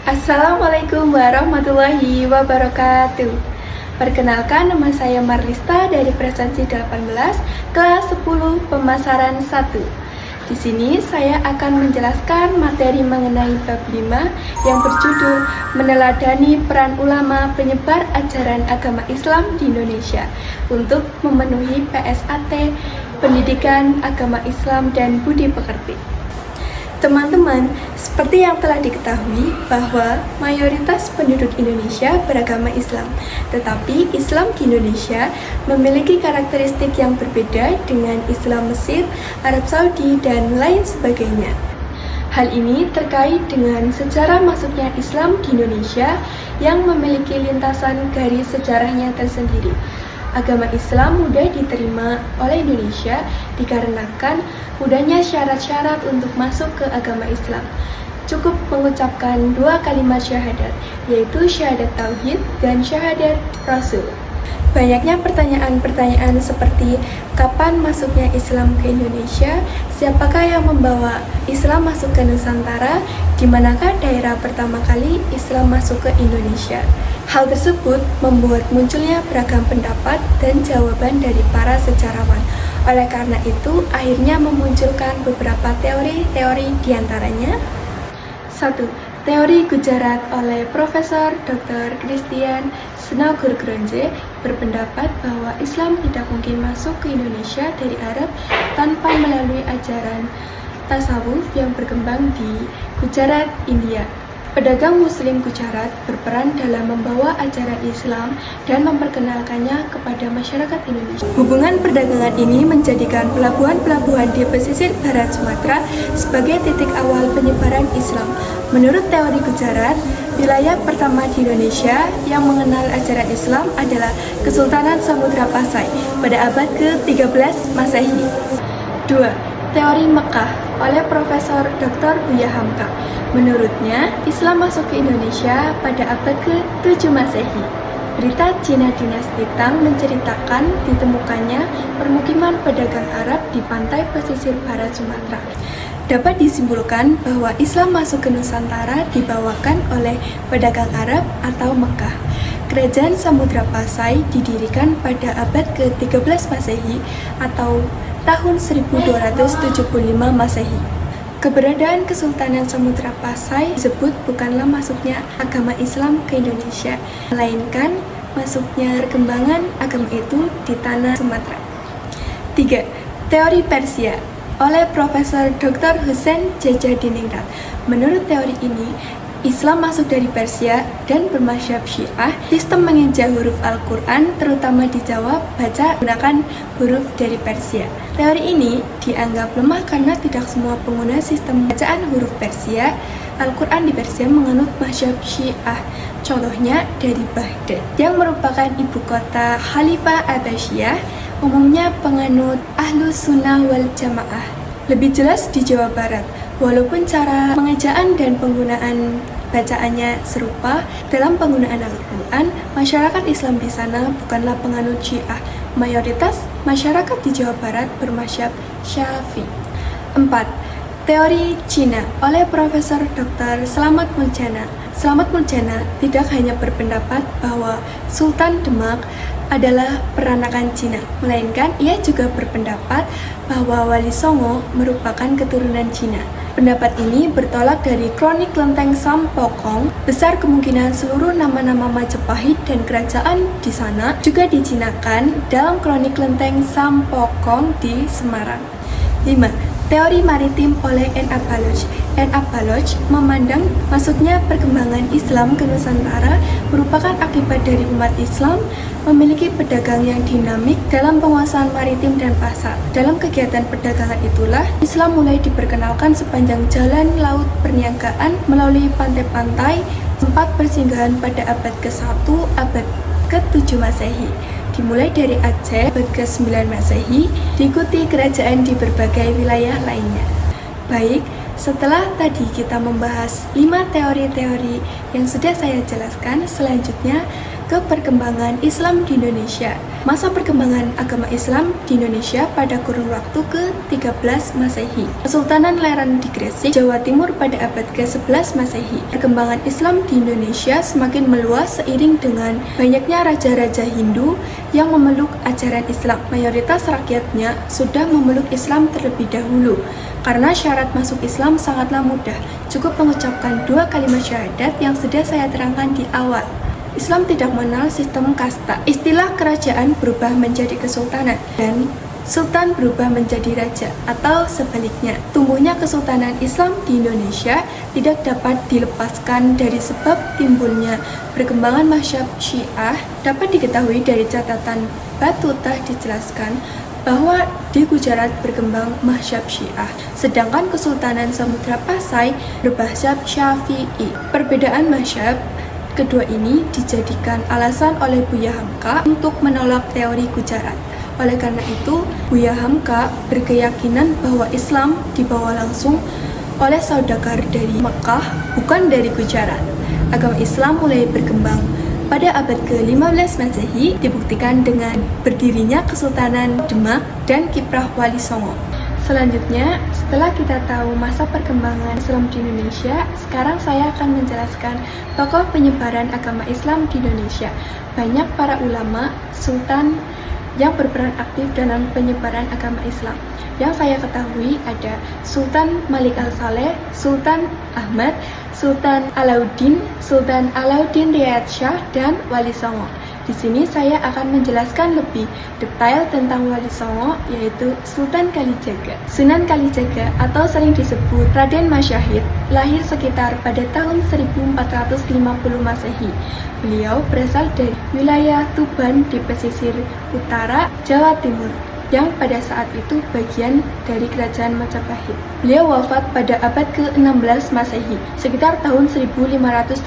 Assalamualaikum warahmatullahi wabarakatuh. Perkenalkan, nama saya Marlista dari Presensi 18, kelas 10 Pemasaran 1. Di sini saya akan menjelaskan materi mengenai bab 5 yang berjudul Meneladani Peran Ulama Penyebar Ajaran Agama Islam di Indonesia untuk memenuhi PSAT Pendidikan Agama Islam dan Budi Pekerti. Teman-teman, seperti yang telah diketahui bahwa mayoritas penduduk Indonesia beragama Islam, tetapi Islam di Indonesia memiliki karakteristik yang berbeda dengan Islam Mesir, Arab Saudi, dan lain sebagainya. Hal ini terkait dengan sejarah masuknya Islam di Indonesia yang memiliki lintasan garis sejarahnya tersendiri. Agama Islam mudah diterima oleh Indonesia dikarenakan mudahnya syarat-syarat untuk masuk ke agama Islam. Cukup mengucapkan 2 kalimat syahadat, yaitu syahadat tauhid dan syahadat rasul. Banyaknya pertanyaan-pertanyaan seperti kapan masuknya Islam ke Indonesia, siapakah yang membawa Islam masuk ke Nusantara, di manakah daerah pertama kali Islam masuk ke Indonesia. Hal tersebut membuat munculnya beragam pendapat dan jawaban dari para sejarawan. Oleh karena itu, akhirnya memunculkan beberapa teori-teori diantaranya. 1. Teori Gujarat oleh Profesor Dr. Christian Senagurgronje berpendapat bahwa Islam tidak mungkin masuk ke Indonesia dari Arab tanpa melalui ajaran tasawuf yang berkembang di Gujarat, India. Pedagang Muslim Gujarat berperan dalam membawa ajaran Islam dan memperkenalkannya kepada masyarakat Indonesia. Hubungan perdagangan ini menjadikan pelabuhan-pelabuhan di pesisir barat Sumatera sebagai titik awal penyebaran Islam. Menurut teori Gujarat, wilayah pertama di Indonesia yang mengenal ajaran Islam adalah Kesultanan Samudra Pasai pada abad ke-13 Masehi. 2. Teori Mekah oleh Profesor Dr. Buya Hamka. Menurutnya, Islam masuk ke Indonesia pada abad ke-7 Masehi. Berita Cina Dinasti Tang menceritakan ditemukannya permukiman pedagang Arab di pantai pesisir barat Sumatera. Dapat disimpulkan bahwa Islam masuk ke Nusantara dibawakan oleh pedagang Arab atau Mekah. Kerajaan Samudra Pasai didirikan pada abad ke-13 Masehi atau tahun 1275 Masehi. Keberadaan Kesultanan Samudra Pasai disebut bukanlah masuknya agama Islam ke Indonesia, melainkan masuknya perkembangan agama itu di tanah Sumatera. 3. Teori Persia oleh Profesor Dr. Hussein Jajadiningrat. Menurut teori ini, Islam masuk dari Persia dan bermazhab Syiah. Sistem mengeja huruf Al-Quran, terutama di Jawa, baca menggunakan huruf dari Persia. Teori ini dianggap lemah karena tidak semua pengguna sistem bacaan huruf Persia Al-Quran di Persia menganut mazhab Syiah. Contohnya dari Baghdad, yang merupakan ibu kota Khalifah Abbasiyah, umumnya penganut Ahlus Sunnah wal Jamaah. Lebih jelas di Jawa Barat, walaupun cara pengejaan dan penggunaan bacaannya serupa, dalam penggunaan Al-Quran, masyarakat Islam di sana bukanlah penganut Syiah. Mayoritas masyarakat di Jawa Barat bermazhab Syafi'i. 4. Teori Cina oleh Profesor Dr. Slamet Muljana. Slamet Muljana tidak hanya berpendapat bahwa Sultan Demak adalah peranakan Cina, melainkan ia juga berpendapat bahwa Wali Songo merupakan keturunan Cina. Pendapat ini bertolak dari kronik Lenteng Sampokong. Besar kemungkinan seluruh nama-nama Majapahit dan kerajaan di sana juga dicinakan dalam kronik Lenteng Sampokong di Semarang. 5. Teori Maritim oleh N.A. Baloch. N.A. Baloch memandang masuknya perkembangan Islam ke Nusantara merupakan akibat dari umat Islam memiliki pedagang yang dinamik dalam penguasaan maritim dan pasar. Dalam kegiatan perdagangan itulah Islam mulai diperkenalkan sepanjang jalan laut perniagaan melalui pantai-pantai, tempat persinggahan pada abad ke-1, abad ke-7 Masehi. Dimulai dari Aceh abad ke-9 Masehi, diikuti kerajaan di berbagai wilayah lainnya. Baik, setelah tadi kita membahas 5 teori-teori yang sudah saya jelaskan, selanjutnya ke perkembangan Islam di Indonesia. Masa perkembangan agama Islam di Indonesia pada kurun waktu ke-13 Masehi. Kesultanan Leran di Gresik, Jawa Timur pada abad ke-11 Masehi. Perkembangan Islam di Indonesia semakin meluas seiring dengan banyaknya raja-raja Hindu yang memeluk ajaran Islam. Mayoritas rakyatnya sudah memeluk Islam terlebih dahulu. Karena syarat masuk Islam sangatlah mudah, cukup mengucapkan 2 kalimat syahadat yang sudah saya terangkan di awal. Islam tidak mengenal sistem kasta. Istilah kerajaan berubah menjadi kesultanan dan sultan berubah menjadi raja atau sebaliknya. Tumbuhnya kesultanan Islam di Indonesia tidak dapat dilepaskan dari sebab timbulnya perkembangan mazhab Syiah. Dapat diketahui dari catatan Battuta dijelaskan bahwa di Gujarat berkembang mazhab Syiah, sedangkan Kesultanan Samudra Pasai bermazhab Syafi'i. Perbedaan mazhab kedua ini dijadikan alasan oleh Buya Hamka untuk menolak teori Gujarat. Oleh karena itu, Buya Hamka berkeyakinan bahwa Islam dibawa langsung oleh saudagar dari Mekah, bukan dari Gujarat. Agama Islam mulai berkembang pada abad ke-15 Masehi, dibuktikan dengan berdirinya Kesultanan Demak dan kiprah Wali Songo. Selanjutnya, setelah kita tahu masa perkembangan Islam di Indonesia, sekarang saya akan menjelaskan tokoh penyebaran agama Islam di Indonesia. Banyak para ulama, sultan yang berperan aktif dalam penyebaran agama Islam. Yang saya ketahui ada Sultan Malik Al-Saleh, Sultan Ahmad, Sultan Alauddin Riyad Shah, dan Wali Songo. Di sini saya akan menjelaskan lebih detail tentang Wali Songo, yaitu Sultan Kalijaga. Sunan Kalijaga atau sering disebut Raden Masyahid lahir sekitar pada tahun 1450 Masehi. Beliau berasal dari wilayah Tuban di pesisir utara Jawa Timur, yang pada saat itu bagian dari kerajaan Majapahit. Beliau wafat pada abad ke-16 Masehi, sekitar tahun 1580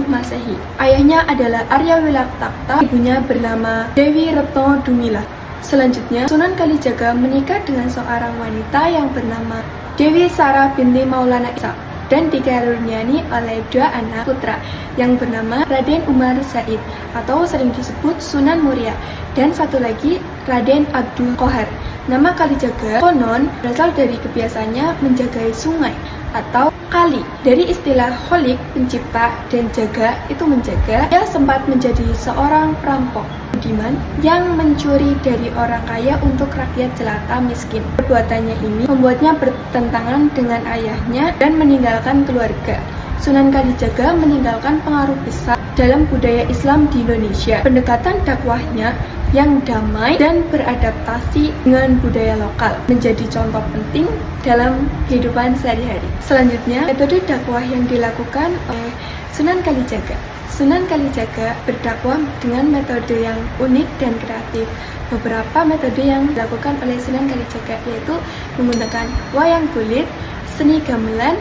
Masehi. Ayahnya adalah Arya Wilatakta, ibunya bernama Dewi Retno Dumila. Selanjutnya, Sunan Kalijaga menikah dengan seorang wanita yang bernama Dewi Sarah binti Maulana Isa dan dikaruniai oleh 2 anak putra yang bernama Raden Umar Said atau sering disebut Sunan Muria, dan satu lagi Raden Abdul Qohar. Nama Kalijaga konon berasal dari kebiasaannya menjaga sungai atau kali. Dari istilah kholik, pencipta, dan jaga itu menjaga. Dia sempat menjadi seorang perampok budiman yang mencuri dari orang kaya untuk rakyat jelata miskin. Perbuatannya ini membuatnya bertentangan dengan ayahnya dan meninggalkan keluarga. Sunan Kalijaga meninggalkan pengaruh besar dalam budaya Islam di Indonesia. Pendekatan dakwahnya yang damai dan beradaptasi dengan budaya lokal menjadi contoh penting dalam kehidupan sehari-hari. Selanjutnya, metode dakwah yang dilakukan oleh Sunan Kalijaga. Sunan Kalijaga berdakwah dengan metode yang unik dan kreatif. Beberapa metode yang dilakukan oleh Sunan Kalijaga yaitu menggunakan wayang kulit, seni gamelan,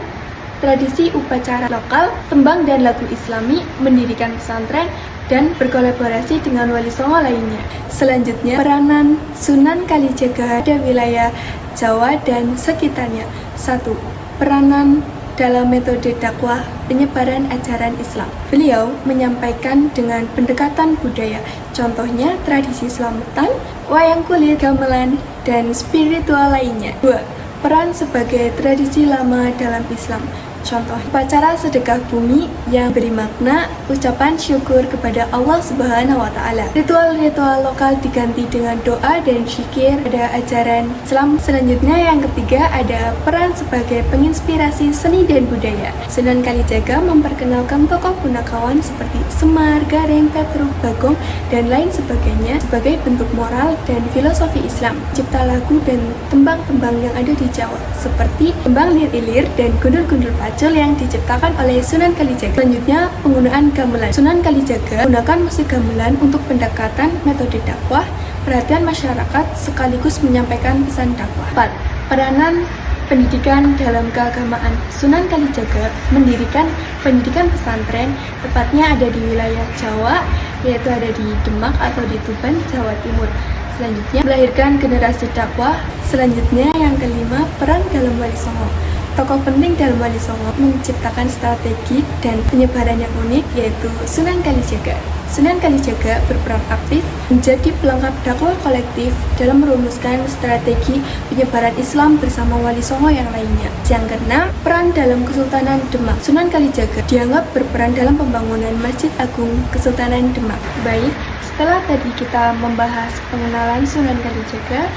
tradisi upacara lokal, tembang dan lagu Islami, mendirikan pesantren, dan berkolaborasi dengan Wali Songo lainnya. Selanjutnya, peranan Sunan Kalijaga pada wilayah Jawa dan sekitarnya. 1. Peranan dalam metode dakwah penyebaran ajaran Islam. Beliau menyampaikan dengan pendekatan budaya, contohnya tradisi selamatan, wayang kulit, gamelan, dan spiritual lainnya. 2. Peran sebagai tradisi lama dalam Islam. Contoh, upacara sedekah bumi yang beri makna ucapan syukur kepada Allah Subhanahu wa Ta'ala. Ritual-ritual lokal diganti dengan doa dan zikir pada ajaran Islam. Selanjutnya, yang ketiga ada peran sebagai penginspirasi seni dan budaya. Sunan Kalijaga memperkenalkan tokoh punakawan seperti Semar, Gareng, Petruk, Bagong, dan lain sebagainya sebagai bentuk moral dan filosofi Islam. Cipta lagu dan tembang-tembang yang ada di Jawa seperti tembang lir-ilir dan gundul-gundul yang diciptakan oleh Sunan Kalijaga. Selanjutnya, penggunaan gamelan. Sunan Kalijaga menggunakan musik gamelan untuk pendekatan metode dakwah, perhatian masyarakat sekaligus menyampaikan pesan dakwah. 4. Peranan pendidikan dalam keagamaan. Sunan Kalijaga mendirikan pendidikan pesantren, tepatnya ada di wilayah Jawa, yaitu ada di Demak atau di Tuban, Jawa Timur. Selanjutnya, melahirkan generasi dakwah. Selanjutnya, yang kelima, peran dalam Wali Songo. Tokoh penting dalam Wali Songo menciptakan strategi dan penyebaran yang unik, yaitu Sunan Kalijaga. Sunan Kalijaga berperan aktif menjadi pelengkap dakwah kolektif dalam merumuskan strategi penyebaran Islam bersama Wali Songo yang lainnya. Yang keenam, peran dalam Kesultanan Demak. Sunan Kalijaga dianggap berperan dalam pembangunan Masjid Agung Kesultanan Demak. Baik, setelah tadi kita membahas pengenalan Sunan Kalijaga,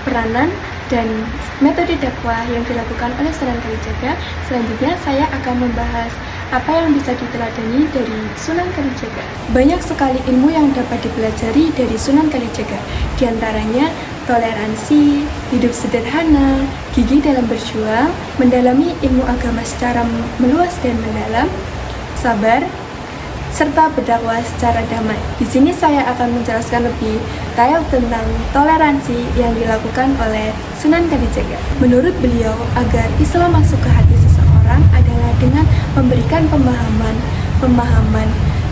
peranan dan metode dakwah yang dilakukan oleh Sunan Kalijaga, selanjutnya saya akan membahas apa yang bisa diteladani dari Sunan Kalijaga. Banyak sekali ilmu yang dapat dipelajari dari Sunan Kalijaga, diantaranya toleransi, hidup sederhana, gigih dalam berjuang, mendalami ilmu agama secara meluas dan mendalam, sabar, serta berdakwah secara damai. Di sini saya akan menjelaskan lebih detail tentang toleransi yang dilakukan oleh Sunan Kalijaga. Menurut beliau, agar Islam masuk ke hati seseorang adalah dengan memberikan pemahaman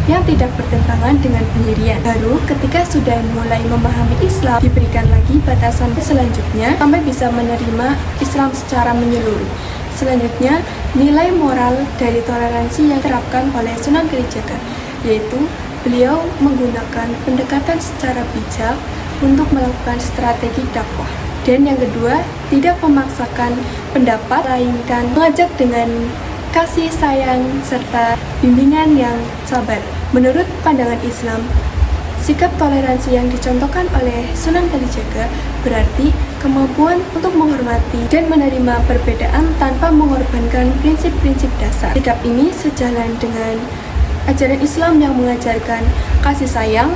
yang tidak bertentangan dengan pendirian. Baru ketika sudah mulai memahami Islam, diberikan lagi batasan selanjutnya sampai bisa menerima Islam secara menyeluruh. Selanjutnya, nilai moral dari toleransi yang diterapkan oleh Sunan Kalijaga, yaitu beliau menggunakan pendekatan secara bijak untuk melakukan strategi dakwah. Dan yang kedua, tidak memaksakan pendapat, melainkan mengajak dengan kasih sayang serta bimbingan yang sabar. Menurut pandangan Islam, sikap toleransi yang dicontohkan oleh Sunan Kalijaga berarti kemampuan untuk menghormati dan menerima perbedaan tanpa mengorbankan prinsip-prinsip dasar. Sikap ini sejalan dengan ajaran Islam yang mengajarkan kasih sayang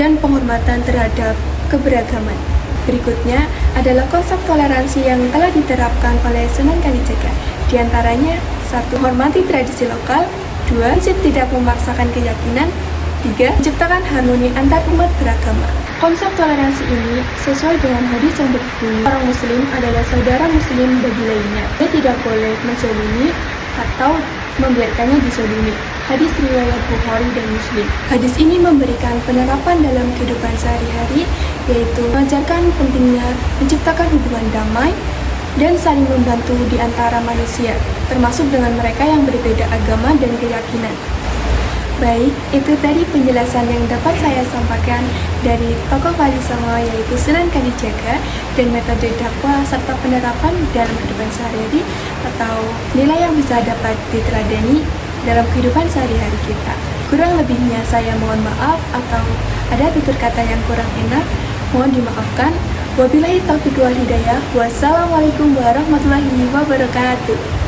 dan penghormatan terhadap keberagaman. Berikutnya adalah konsep toleransi yang telah diterapkan oleh Sunan Kalijaga. Di antaranya, 1. Hormati tradisi lokal. 2. Prinsip tidak memaksakan keyakinan. 3. Menciptakan harmoni antar umat beragama. Konsep toleransi ini sesuai dengan hadis yang berbunyi, orang muslim adalah saudara muslim bagi lainnya. Dia tidak boleh menzalimi atau membiarkannya dizalimi. Hadis riwayat Bukhari dan Muslim. Hadis ini memberikan penerapan dalam kehidupan sehari-hari, yaitu mengajarkan pentingnya menciptakan hubungan damai dan saling membantu di antara manusia, termasuk dengan mereka yang berbeda agama dan keyakinan. Baik, itu tadi penjelasan yang dapat saya sampaikan dari tokoh Wali Songo, yaitu Sunan Kalijaga, dan metode dakwah serta penerapan dalam kehidupan sehari-hari atau nilai yang bisa dapat diteladani dalam kehidupan sehari-hari kita. Kurang lebihnya saya mohon maaf, atau ada tutur kata yang kurang enak, mohon dimaafkan. Wabillahi taufiq wal hidayah. Wassalamualaikum warahmatullahi wabarakatuh.